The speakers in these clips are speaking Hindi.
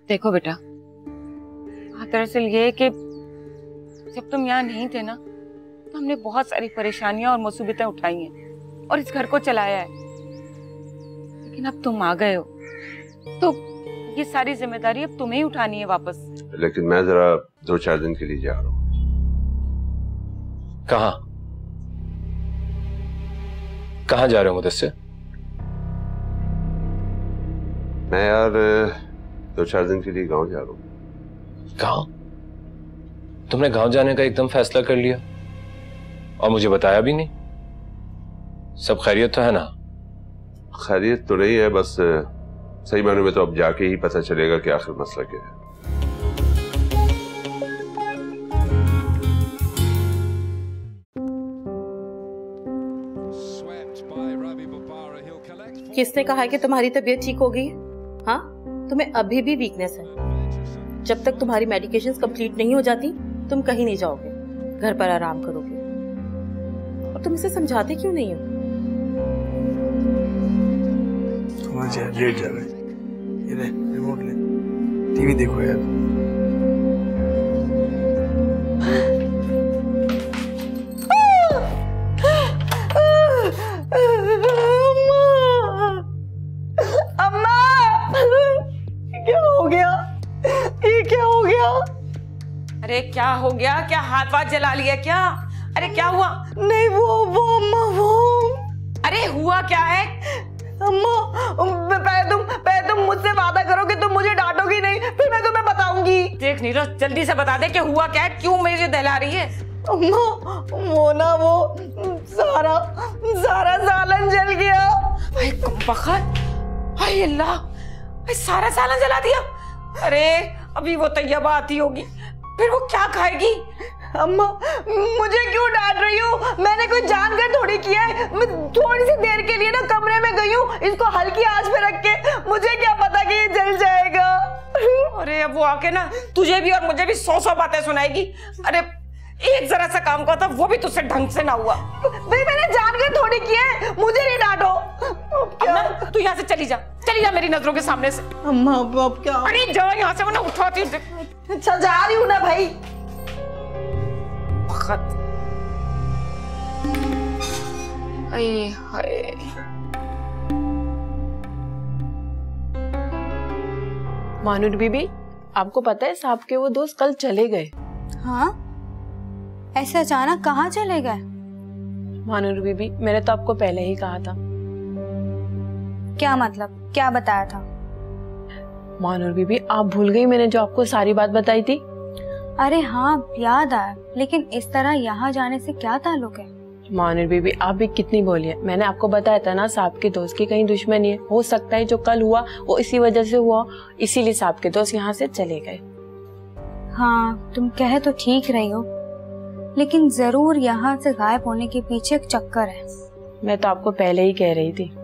देखो बेटा, दरअसल ये है कि जब तुम यहाँ नहीं थे ना तो हमने बहुत सारी परेशानियां और मुसीबतें उठाई हैं और इस घर को चलाया है, लेकिन अब तुम आ गए हो तो ये सारी जिम्मेदारी अब तुम्हें ही उठानी है वापस। लेकिन मैं जरा 2-4 दिन के लिए जा रहा हूँ। कहाँ जा रहे हो मुदस्सिर? मैं यार 2-4 दिन के लिए गांव जा रहा हूँ। गांव? तुमने गांव जाने का एकदम फैसला कर लिया और मुझे बताया भी नहीं? सब खैरियत तो है ना? खैरियत तो नहीं है, बस सही मायने में तो अब जाके ही पता चलेगा कि आखिर मसला क्या है। किसने कहा है कि तुम्हारी तबीयत ठीक हो गई? हाँ, तुम्हें अभी भी वीकनेस है। जब तक तुम्हारी मेडिकेशंस कंप्लीट नहीं हो जाती तुम कहीं नहीं जाओगे, घर पर आराम करोगे। और तुम इसे समझाते क्यों नहीं हो? तुम्हारा लेट जा रहा है। ये ले रिमोट ले, टीवी देखो यार। अरे क्या हो गया? क्या हाथ वाथ जला लिया क्या? अरे क्या हुआ? नहीं वो अम्मा वो। अरे हुआ क्या है? अम्मा पहले तुम मुझसे वादा करो कि तुम मुझे डांटोगी नहीं, फिर मैं तुम्हें बताऊंगी। देख नीरज, जल्दी से बता दे कि हुआ क्या है, क्यों मुझे दहला रही है? अम्मा वो सारा सालन जल गया। भाई कमबख्त, हाय अल्लाह, भाई सारा सालन जला दिया। अरे अभी वो तैयबा आती होगी, फिर वो क्या खाएगी? अम्मा मुझे क्यों डांट रही हो? मैंने कोई जानकर थोड़ी किया है। मैं थोड़ी सी देर के लिए ना कमरे में गई हूँ इसको हल्की आंच पे रख के, मुझे क्या पता कि ये जल जाएगा। अरे अब वो आके ना तुझे भी और मुझे भी 100 बातें सुनाएगी। अरे एक जरा सा काम करता वो भी तुझसे ढंग से ना हुआ। भाई मैंने जानकर थोड़ी किया है, मुझे नहीं डांटो। अब तू यहाँ से चली जा मेरी नजरों के सामने से। अम्मा अब क्या? अरे जा यहाँ से, वरना उठाती हूँ। अच्छा जा रही हूँ ना भाई। हाय मानूर बीबी, आपको पता है साहब के वो दोस्त कल चले गए? हाँ, ऐसे अचानक कहाँ चले गए? मानूर बीबी, मैंने तो आपको पहले ही कहा था। क्या मतलब? क्या बताया था? मानूर बीबी, आप भूल गई मैंने जो आपको सारी बात बताई थी? अरे हाँ याद आया, लेकिन इस तरह यहाँ जाने से क्या ताल्लुक है? मानूर बीबी, आप भी कितनी बोलिए, मैंने आपको बताया था ना साहब के दोस्त की कहीं दुश्मनी है। हो सकता है जो कल हुआ वो इसी वजह से हुआ, इसीलिए साहब के दोस्त यहाँ से चले गए। हाँ तुम कहे तो ठीक रही हो, लेकिन जरूर यहाँ से गायब होने के पीछे एक चक्कर है। मैं तो आपको पहले ही कह रही थी।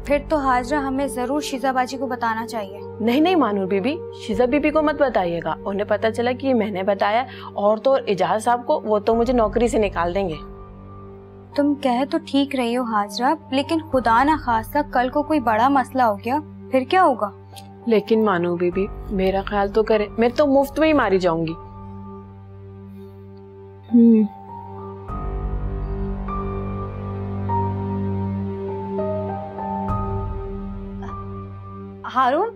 फिर तो हाजरा हमें जरूर शीजाबाजी को बताना चाहिए। नहीं मानूर बीबी, शीजा बीबी को मत बताइएगा। उन्हें पता चला कि ये मैंने बताया, और तो और इजाज साहब को, वो तो मुझे नौकरी से निकाल देंगे। तुम कहे तो ठीक रही हो हाजरा, लेकिन खुदा ना खास्ता कल को कोई बड़ा मसला हो गया, फिर क्या होगा? लेकिन मानूर बीबी मेरा ख्याल तो करे, मैं तो मुफ्त में ही मारी जाऊंगी। हारून,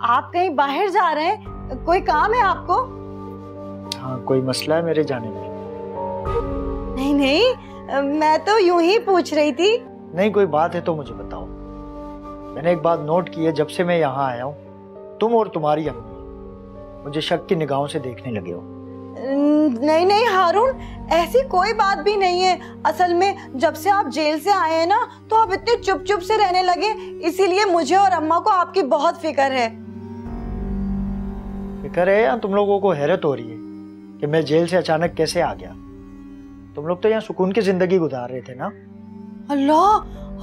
आप कहीं बाहर जा रहे हैं? कोई काम है आपको? हाँ, कोई मसला है मेरे जाने में? नहीं, मैं तो यूं ही पूछ रही थी। नहीं, कोई बात है तो मुझे बताओ। मैंने एक बात नोट की है, जब से मैं यहाँ आया हूँ तुम और तुम्हारी अम्मी मुझे शक की निगाहों से देखने लगे हो। नहीं हारून, ऐसी कोई बात भी नहीं है। असल में जब से आप जेल से आए हैं ना तो आप इतने चुप से रहने लगे, इसीलिए मुझे और अम्मा को आपकी बहुत फिक्र है। फिक्र है या तुम लोगों को हैरत हो रही है कि मैं जेल से अचानक कैसे आ गया? तुम लोग तो यहाँ सुकून की जिंदगी गुजार रहे थे ना। अल्लाह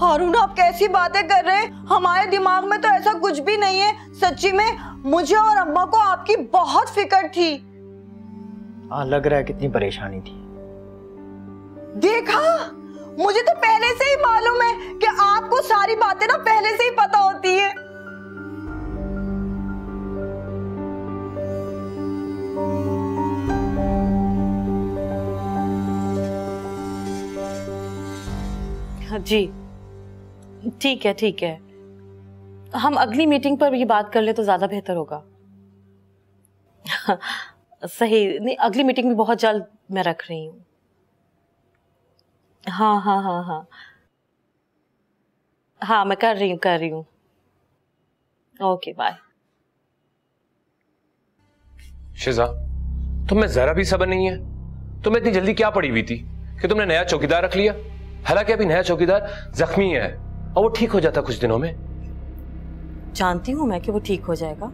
हारून, आप कैसी बातें कर रहे हैं? हमारे दिमाग में तो ऐसा कुछ भी नहीं है। सच्ची में मुझे और अम्मा को आपकी बहुत फिक्र थी। हाँ, लग रहा है कितनी परेशानी थी। देखा, मुझे तो पहले से ही मालूम है कि आपको सारी बातें ना पहले से ही पता होती है। जी ठीक है ठीक है, हम अगली मीटिंग पर ये बात कर ले तो ज्यादा बेहतर होगा। सही, नहीं अगली मीटिंग में बहुत जल्द मैं रख रही हूँ। हाँ हाँ हाँ हाँ हाँ, मैं कर रही हूँ। Okay bye. शिजा, तुम में जरा भी सब्र नहीं है? तुम्हें इतनी जल्दी क्या पड़ी हुई थी कि तुमने नया चौकीदार रख लिया? हालांकि अभी नया चौकीदार जख्मी है और वो ठीक हो जाता कुछ दिनों में। जानती हूँ मैं कि वो ठीक हो जाएगा,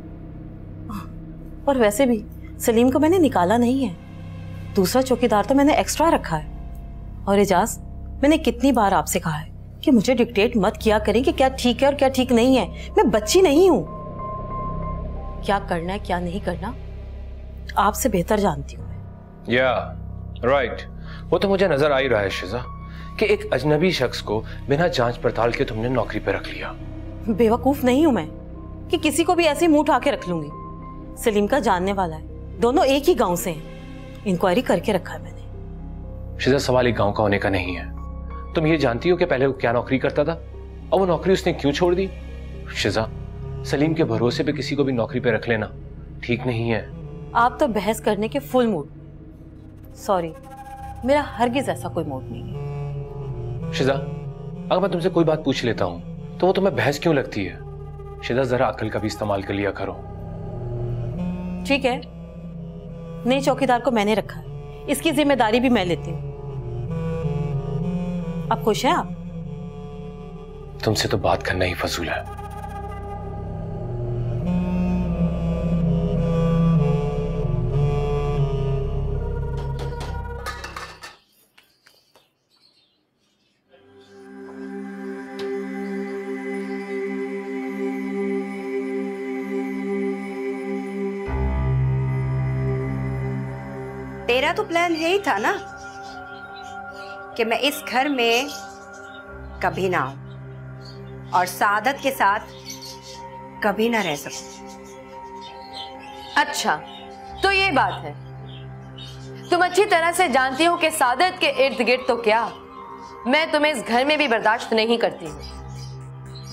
और वैसे भी सलीम को मैंने निकाला नहीं है, दूसरा चौकीदार तो मैंने एक्स्ट्रा रखा है। और एजाज, मैंने कितनी बार आपसे कहा है कि मुझे डिक्टेट मत किया करें कि क्या ठीक है और क्या ठीक नहीं है। मैं बच्ची नहीं हूं, क्या करना है क्या नहीं करना आपसे बेहतर जानती हूँ मैं। या राइट, वो तो मुझे नजर आ ही रहा है शिजा कि एक अजनबी शख्स को बिना जांच पड़ताल के तुमने नौकरी पे रख लिया। बेवकूफ नहीं हूं मैं कि किसी को भी ऐसे मुंह उठा के रख लूंगी। सलीम का जानने वाला है, दोनों एक ही गांव से हैं, इंक्वायरी करके रखा है मैंने। शिजा, सवाल एक गांव का होने का नहीं है। तुम ये जानती हो कि पहले वो क्या नौकरी करता था और वो नौकरी उसने क्यों छोड़ दी? शिजा, सलीम के भरोसे पे किसी को भी नौकरी पे रख लेना ठीक नहीं है। आप तो बहस करने के फुल मूड। सॉरी, मेरा हरगिज ऐसा कोई मूड नहीं है। शिजा, अगर मैं तुमसे कोई बात पूछ लेता हूं तो वो तुम्हें बहस क्यों लगती है? शिजा, जरा अक्ल का भी इस्तेमाल कर लिया करो। ठीक है, नए चौकीदार को मैंने रखा है, इसकी जिम्मेदारी भी मैं लेती हूँ। अब खुश हैं आप? तुमसे तो बात करना ही फजूल है। तेरा तो प्लान यही था ना कि मैं इस घर में कभी ना आऊं और सादत के साथ कभी ना रह सकूं। अच्छा, तो ये बात है। तुम अच्छी तरह से जानती हो कि सादत के इर्द गिर्द तो क्या, मैं तुम्हें इस घर में भी बर्दाश्त नहीं करती हूँ।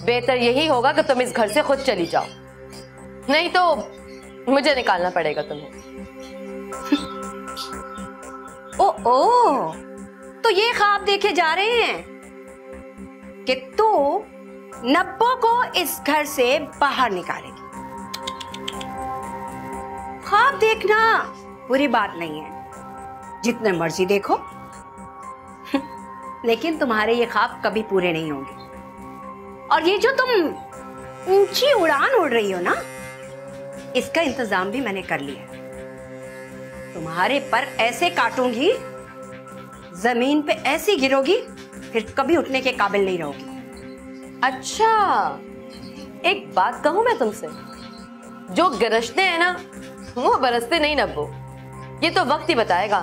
बेहतर यही होगा कि तुम इस घर से खुद चली जाओ, नहीं तो मुझे निकालना पड़ेगा तुम्हें। ओ, तो ये ख्वाब देखे जा रहे हैं कि तू नब्बो को इस घर से बाहर निकालेगी। ख्वाब देखना बुरी बात नहीं है, जितने मर्जी देखो, लेकिन तुम्हारे ये ख्वाब कभी पूरे नहीं होंगे। और ये जो तुम ऊंची उड़ान उड़ रही हो ना, इसका इंतजाम भी मैंने कर लिया है। तुम्हारे पर ऐसे काटूंगी, जमीन पे ऐसी गिरोगी, फिर कभी उठने के काबिल नहीं रहोगी। अच्छा, एक बात कहूं मैं तुमसे, जो गरजते हैं ना वो बरसते नहीं नब्बो। ये तो वक्त ही बताएगा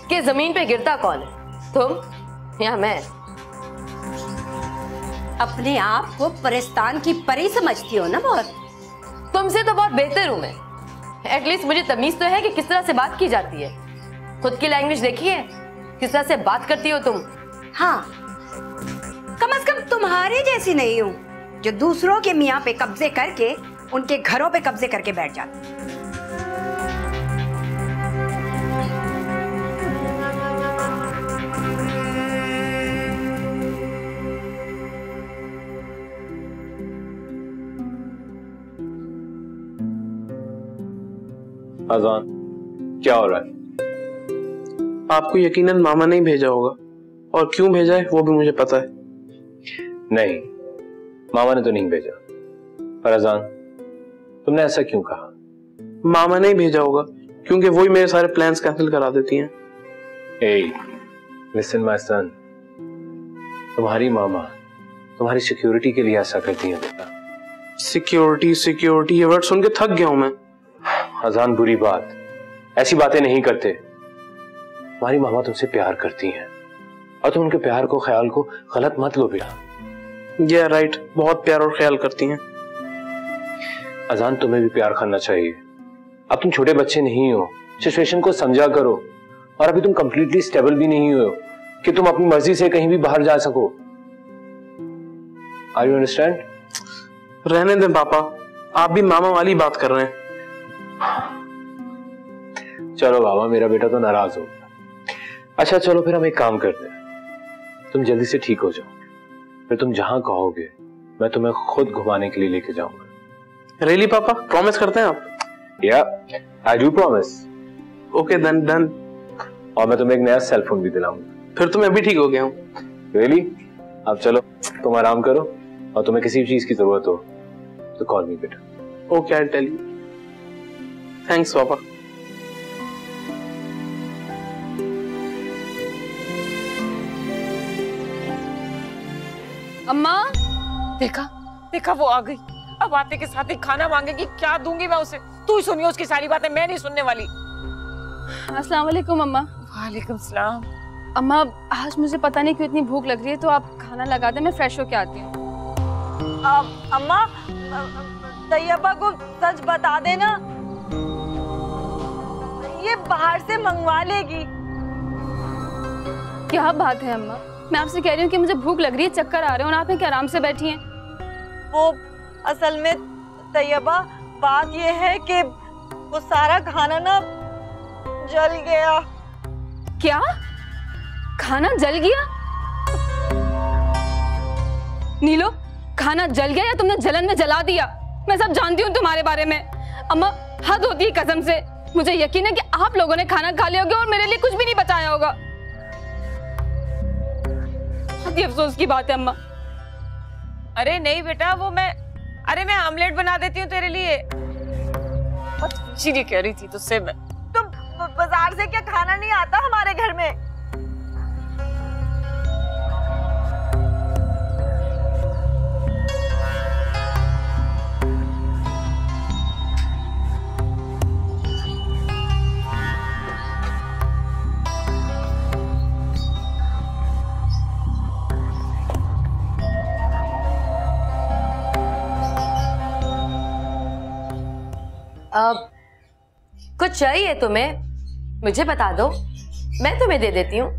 कि जमीन पे गिरता कौन है, तुम या मैं। अपने आप को परिस्तान की परी समझती हो ना बहुत। तुमसे तो बहुत बेहतर हूं मैं। एटलीस्ट मुझे तमीज तो है कि किस तरह से बात की जाती है। खुद की लैंग्वेज देखी है, किस तरह से बात करती हो तुम। हाँ, कम से कम तुम्हारे जैसी नहीं हूं जो दूसरों के मियाँ पे कब्जे करके उनके घरों पे कब्जे करके बैठ जाती। अजान, क्या हो रहा है? आपको यकीनन मामा ने भेजा होगा, और क्यों भेजा है वो भी मुझे पता है। नहीं, मामा ने तो नहीं भेजा। पर अजान, तुमने ऐसा क्यों कहा? मामा ने ही भेजा होगा, क्योंकि वही मेरे सारे प्लान्स कैंसिल करा देती हैं। Hey, listen my son, तुम्हारी मामा तुम्हारी सिक्योरिटी के लिए ऐसा करती है बेटा। सिक्योरिटी सिक्योरिटी ये वर्ड सुन के थक गया हूं मैं। अजान, बुरी बात, ऐसी बातें नहीं करते। तुम्हारी मामा तुमसे प्यार करती हैं और तुम उनके प्यार को, ख्याल को गलत मत लो बेटा। ये राइट, बहुत प्यार और ख्याल करती हैं। अजान, तुम्हें भी प्यार करना चाहिए। अब तुम छोटे बच्चे नहीं हो, सिचुएशन को समझा करो। और अभी तुम कंप्लीटली स्टेबल भी नहीं हो कि तुम अपनी मर्जी से कहीं भी बाहर जा सको। Are you understand? रहने दें पापा, आप भी मामा वाली बात कर रहे हैं। चलो बाबा, मेरा बेटा तो नाराज हो गया। अच्छा चलो फिर हम एक काम करते हैं, तुम जल्दी से ठीक हो जाओ, फिर तुम जहां कहोगे मैं तुम्हें खुद घुमाने के लिए लेके जाऊंगा। रियली पापा, प्रॉमिस करते हैं आप? या I do promise. Okay then done. और मैं तुम्हें एक नया सेल फोन भी दिलाऊंगा। फिर तो मैं भी ठीक हो गया हूँ। रियली? अब चलो तुम आराम करो, और तुम्हें किसी भी चीज की जरूरत हो तो कॉल मी बेटा। Okay I tell you. Thanks पापा। अम्मा, देखा देखा वो आ गई। अब आते के साथ ही खाना मांगेगी, क्या दूंगी मैं उसे? तू ही सुनियो उसकी सारी बातें, मैं नहीं सुनने वाली। अस्सलाम वालेकुम अम्मा। वालेकुम सलाम। अम्मा आज मुझे पता नहीं क्यों इतनी भूख लग रही है, तो आप खाना लगा दें, मैं फ्रेश होके आती हूँ। अम्मा, तैयबा को सच बता देना, ये बाहर से मंगवा लेगी। क्या बात है अम्मा, मैं आपसे कह रही हूँ कि मुझे भूख लग रही है, चक्कर आ रहे हैं और आप यहाँ आराम से बैठी हैं। वो असल में तैयबा, बात ये है कि वो सारा खाना ना जल गया। क्या? खाना जल गया? नीलो, खाना जल गया या तुमने जलन में जला दिया? मैं सब जानती हूँ तुम्हारे बारे में। अम्मा हद होती है कसम से, मुझे यकीन है कि आप लोगों ने खाना खा लिया होगा और मेरे लिए कुछ भी नहीं बचाया होगा। अति अफसोस की बात है अम्मा। अरे नहीं बेटा, वो मैं आमलेट बना देती हूँ तेरे लिए। इसीलिए कह रही थी तुझसे मैं। तुम बाजार से क्या खाना नहीं आता हमारे घर में? कुछ चाहिए तुम्हें? मुझे बता दो, मैं तुम्हें दे देती हूँ।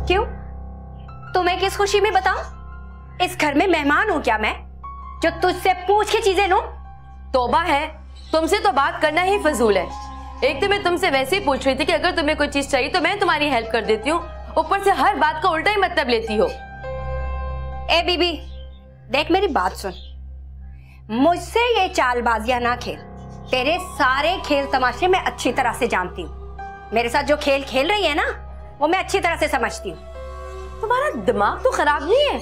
क्यों? तुम्हें किस खुशी में बताऊं? इस घर में मेहमान हूं क्या मैं, जो तुझसे पूछ के चीजें लूं? तौबा है, तुमसे तो बात करना ही फजूल है। एक तो मैं तुमसे वैसे ही पूछ रही थी कि अगर तुम्हें कोई चीज चाहिए तो मैं तुम्हारी हेल्प कर देती हूँ, ऊपर से हर बात का उल्टा ही मतलब लेती हो। ए बीबी, देख मेरी बात सुन, मुझसे ये चालबाजियां ना खेल। तेरे सारे खेल तमाशे मैं अच्छी तरह से जानती हूँ। मेरे साथ जो खेल खेल रही है ना, वो मैं अच्छी तरह से समझती हूँ। तुम्हारा दिमाग तो खराब नहीं है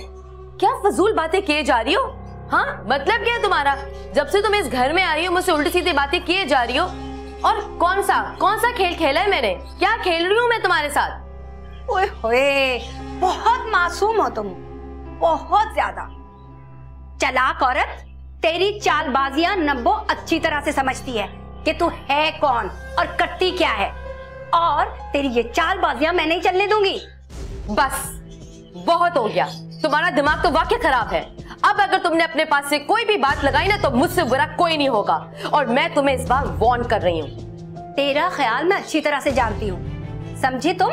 क्या? फजूल बातें किए जा रही हो। हाँ, मतलब क्या है तुम्हारा? जब से तुम इस घर में आ रही हो मुझसे उल्टी सीधी बातें किए जा रही हो। और कौन सा खेल खेला है मैंने? क्या खेल रही हूँ मैं तुम्हारे साथ? ओए होए, बहुत मासूम हो तुम, बहुत ज्यादा। चालाक औरत, तेरी चालबाजियां नब्बो अच्छी तरह से समझती है कि तू है कौन और करती क्या है, और तेरी ये चालबाजियां मैं नहीं चलने दूंगी। बस बहुत हो गया, तुम्हारा दिमाग तो वाकई खराब है। अब अगर तुमने अपने पास से कोई भी बात लगाई ना तो मुझसे बुरा कोई नहीं होगा, और मैं तुम्हें इस बार वार्न कर रही हूँ। तेरा ख्याल मैं अच्छी तरह से जानती हूँ, समझी तुम?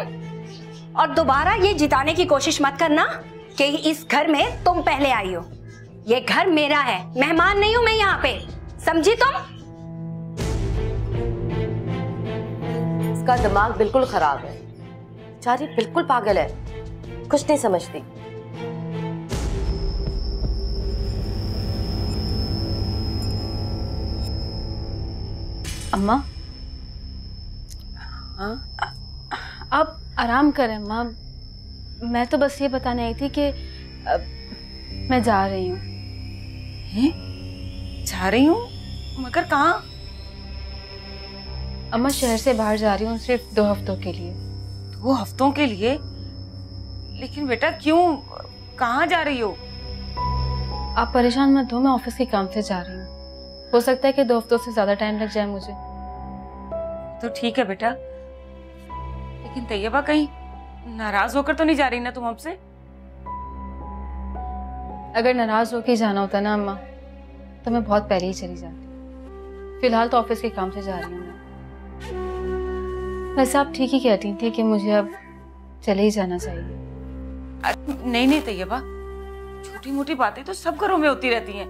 और दोबारा ये जिताने की कोशिश मत करना कि इस घर में तुम पहले आई हो। ये घर मेरा है, मेहमान नहीं हूं मैं यहाँ पे, समझी तुम? इसका दिमाग बिल्कुल खराब है, बेचारी बिल्कुल पागल है, कुछ नहीं समझती। अम्मा, हाँ? आप आराम करें अम्मा। मैं तो बस ये बताने आई थी कि मैं जा रही हूँ। जा रही हूँ? मगर कहाँ? अम्मा शहर से बाहर जा रही हूँ, सिर्फ 2 हफ्तों के लिए। 2 हफ्तों के लिए? लेकिन बेटा क्यों, कहाँ जा रही हो? आप परेशान मत हो, मैं ऑफिस के काम से जा रही हूँ। हो सकता है कि 2 हफ्तों से ज्यादा टाइम लग जाए मुझे। तो ठीक है बेटा, लेकिन तैयबा कहीं नाराज होकर तो नहीं जा रही ना तुम हमसे? अगर नाराज होकर जाना होता ना अम्मा, तो मैं बहुत पहले ही चली जाती। फिलहाल तो ऑफिस के काम से जा रही हूँ मैं। वैसे आप ठीक ही कहती थी कि मुझे अब चले ही जाना चाहिए। नहीं नहीं तैयबा, छोटी मोटी बातें तो सब घरों में होती रहती हैं।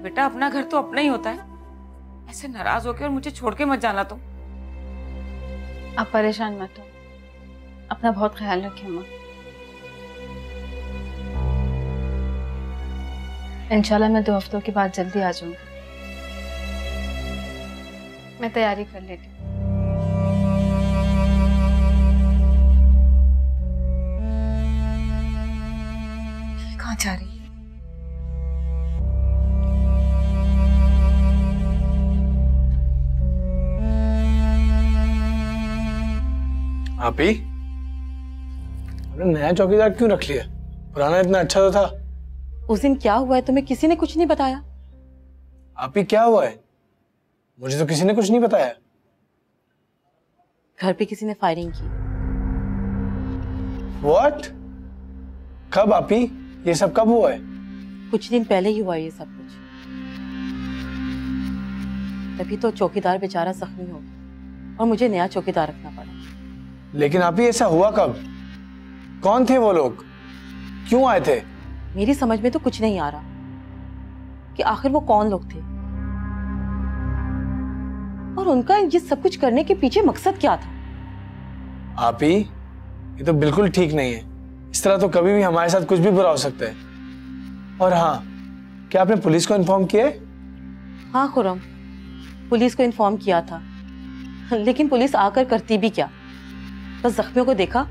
बेटा अपना घर तो अपना ही होता है, ऐसे नाराज होके और मुझे छोड़ के मत जाना तुम। आप परेशान मत हो, अपना बहुत ख्याल रखें अम्मा। इंशाल्लाह मैं 2 हफ्तों के बाद जल्दी आ जाऊंगी। मैं तैयारी कर लेती हूँ। कहाँ जा रही है? आपी, आपने नया चौकीदार क्यों रख लिया? पुराना इतना अच्छा तो था। उस दिन क्या हुआ है तुम्हें किसी ने कुछ नहीं बताया? आपी क्या हुआ है? मुझे तो किसी ने कुछ नहीं बताया। घर पे किसी ने फायरिंग की। What? कब आपी? ये सब कब हुआ है? कुछ दिन पहले ही हुआ ये सब कुछ। तभी तो चौकीदार बेचारा जख्मी हो गया और मुझे नया चौकीदार रखना पड़ा। लेकिन आपी ऐसा हुआ कब? कौन थे वो लोग? क्यों आए थे? मेरी समझ में तो कुछ नहीं आ रहा कि आखिर वो कौन लोग थे और उनका ये सब कुछ करने के पीछे मकसद क्या था। आपी, ये तो बिल्कुल ठीक नहीं है। इस तरह तो कभी भी हमारे साथ कुछ भी बुरा हो सकता है। और हाँ, क्या आपने पुलिस को इन्फॉर्म किया है? हाँ खुरम, पुलिस को इन्फॉर्म किया था, लेकिन पुलिस आकर करती भी क्या, बस जख्मियों को देखा,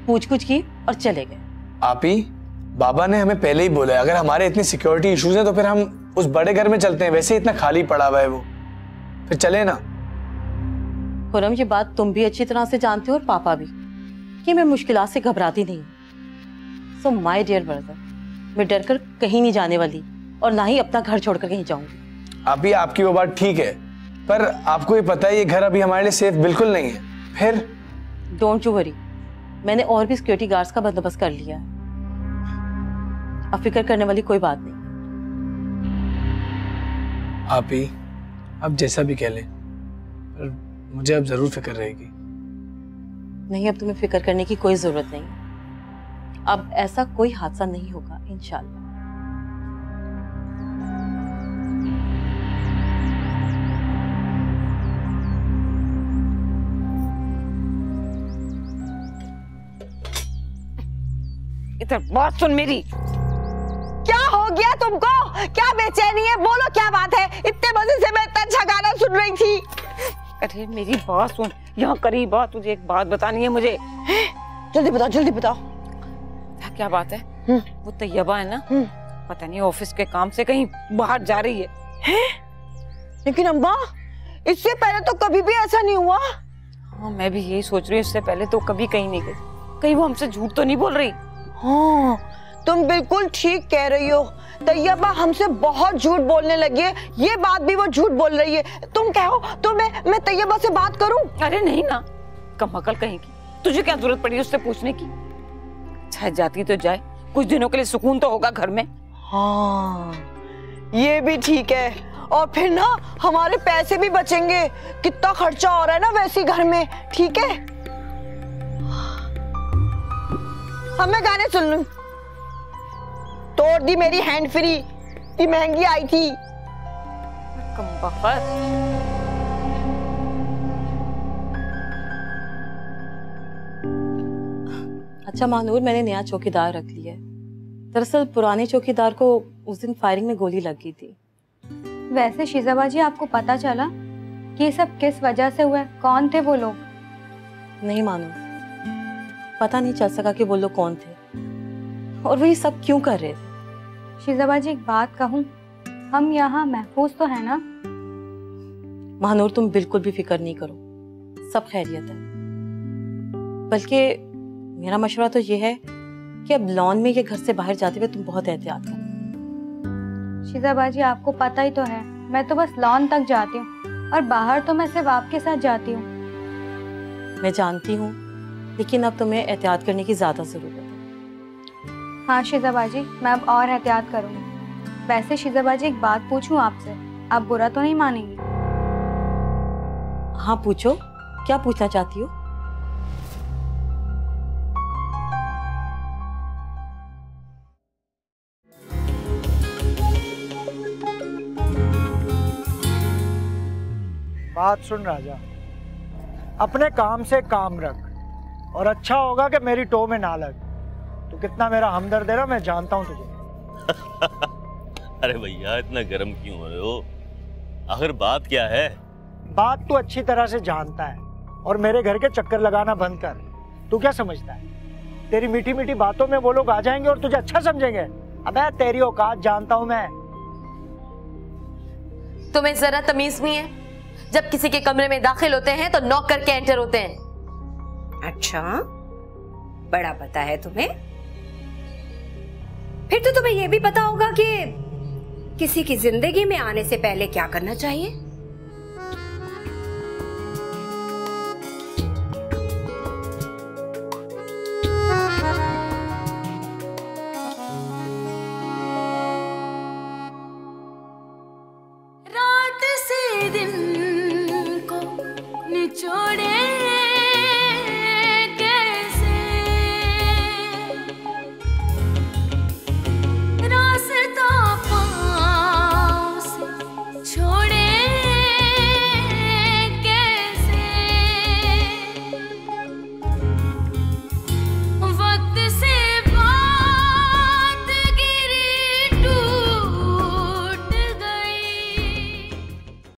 पूछ-पूछ की और चले गए। आपी, बाबा ने हमें पहले ही बोला है अगर हमारे इतने सिक्योरिटी इश्यूज हैं तो फिर हम उस बड़े घर में चलते हैं। वैसे इतना खाली पड़ा हुआ है वो, फिर चले ना। खुरम, ये बात तुम भी अच्छी तरह से जानते हो और पापा भी कि मैं मुश्किलात से घबराती नहीं। सो माय डियर ब्रदर, मैं डरकर कहीं नहीं जाने वाली और ना ही अपना घर छोड़कर कहीं जाऊंगी। अभी आपकी वो बात ठीक है, पर आपको ये पता है ये घर अभी हमारे लिए सेफ बिल्कुल नहीं है। फिर डोंट यू वरी, मैंने और भी सिक्योरिटी गार्ड्स का बंदोबस्त कर लिया है। अब फिक्र करने वाली कोई बात नहीं। आप ही अब जैसा भी कह लें, पर मुझे अब जरूर फिक्र रहेगी। नहीं, अब तुम्हें फिक्र करने की कोई जरूरत नहीं। अब ऐसा कोई हादसा नहीं होगा इंशाल्लाह। इधर बात सुन मेरी। क्या हो गया तुमको? क्या बेचैनी है? बोलो क्या बात है? इतने मजे से मैं इतना अच्छा गाना सुन रही थी। अरे मेरी बात सुन, यहाँ करीब आ, तुझे एक बात बतानी है मुझे। जल्दी बताओ, जल्दी बताओ। क्या बात है? वो तैयबा है ना, पता नहीं ऑफिस के काम से कहीं बाहर जा रही है। लेकिन अम्मा, इससे पहले तो कभी भी ऐसा नहीं हुआ। हाँ, मैं भी यही सोच रही हूँ, इससे पहले तो कभी कहीं नहीं गई। कहीं वो हमसे झूठ तो नहीं बोल रही? हाँ, तुम बिल्कुल ठीक कह रही हो। तैयबा हमसे बहुत झूठ बोलने लगी है। ये बात भी वो झूठ बोल रही है। तुम कहो तो मैं तैयबा से बात करूं? अरे नहीं ना, कमअकल कहीं की, तुझे क्या जरूरत पड़ी उससे पूछने की? चाहे जाती तो जाए, कुछ दिनों के लिए सुकून तो होगा घर में। हाँ, ये भी ठीक है। और फिर ना हमारे पैसे भी बचेंगे। कितना खर्चा हो रहा है ना वैसे घर में। ठीक है, अब मैं गाने सुन लूं। तोड़ दी मेरी हैंड फ्री, ये महंगी आई थी। अच्छा मानूर, मैंने नया चौकीदार रख लिया है। दरअसल पुराने चौकीदार को उस दिन फायरिंग में गोली लग गई थी। वैसे शीजाबा जी, आपको पता चला कि ये सब किस वजह से हुआ? कौन थे वो लोग? नहीं मानूर, पता नहीं चल सका कि वो लोग कौन थे और वो ये सब क्यों कर रहे थे। शीजाबा जी, एक बात कहूँ, हम यहाँ महफूज तो है ना? महानूर, तुम बिल्कुल भी फिक्र नहीं करो, सब खैरियत है। बल्कि मेरा मशवरा तो ये है कि अब लॉन में ये घर से बाहर जाते हुए तुम बहुत एहतियात करो। शीजाबा जी, आपको पता ही तो है, मैं तो बस लॉन तक जाती हूँ और बाहर तो मैं सिर्फ आपके साथ जाती हूँ। मैं जानती हूँ, लेकिन अब तुम्हें एहतियात करने की ज्यादा जरूरत है। हाँ शीजाबा जी, मैं अब और एहतियात करूँगी। वैसे शीजाबा जी, एक बात पूछूं आपसे, आप बुरा तो नहीं मानेंगी? हाँ पूछो, क्या पूछना चाहती हो? बात सुन राजा, अपने काम से काम रख, और अच्छा होगा कि मेरी टो में ना लग। तू कितना मेरा हमदर्द है ना, मैं जानता हूँ तुझे। अरे भैया इतना गर्म क्यों हो रहे हो? आखिर बात क्या है? बात तू अच्छी तरह से जानता है, और मेरे घर के चक्कर लगाना बंद कर। तू क्या समझता है तेरी मीठी मीठी बातों में वो लोग आ जाएंगे और तुझे अच्छा समझेंगे? अबे तेरी औकात जानता हूं मैं। तुम्हें जरा तमीज नहीं है? जब किसी के कमरे में दाखिल होते हैं तो नॉक करके एंटर होते हैं। अच्छा, बड़ा पता है तुम्हें? फिर तो तुम्हें यह भी पता होगा कि किसी की जिंदगी में आने से पहले क्या करना चाहिए। रात से दिन को निचोड़े कैसे, रास्ता पाँव से छोड़े कैसे, वक्त से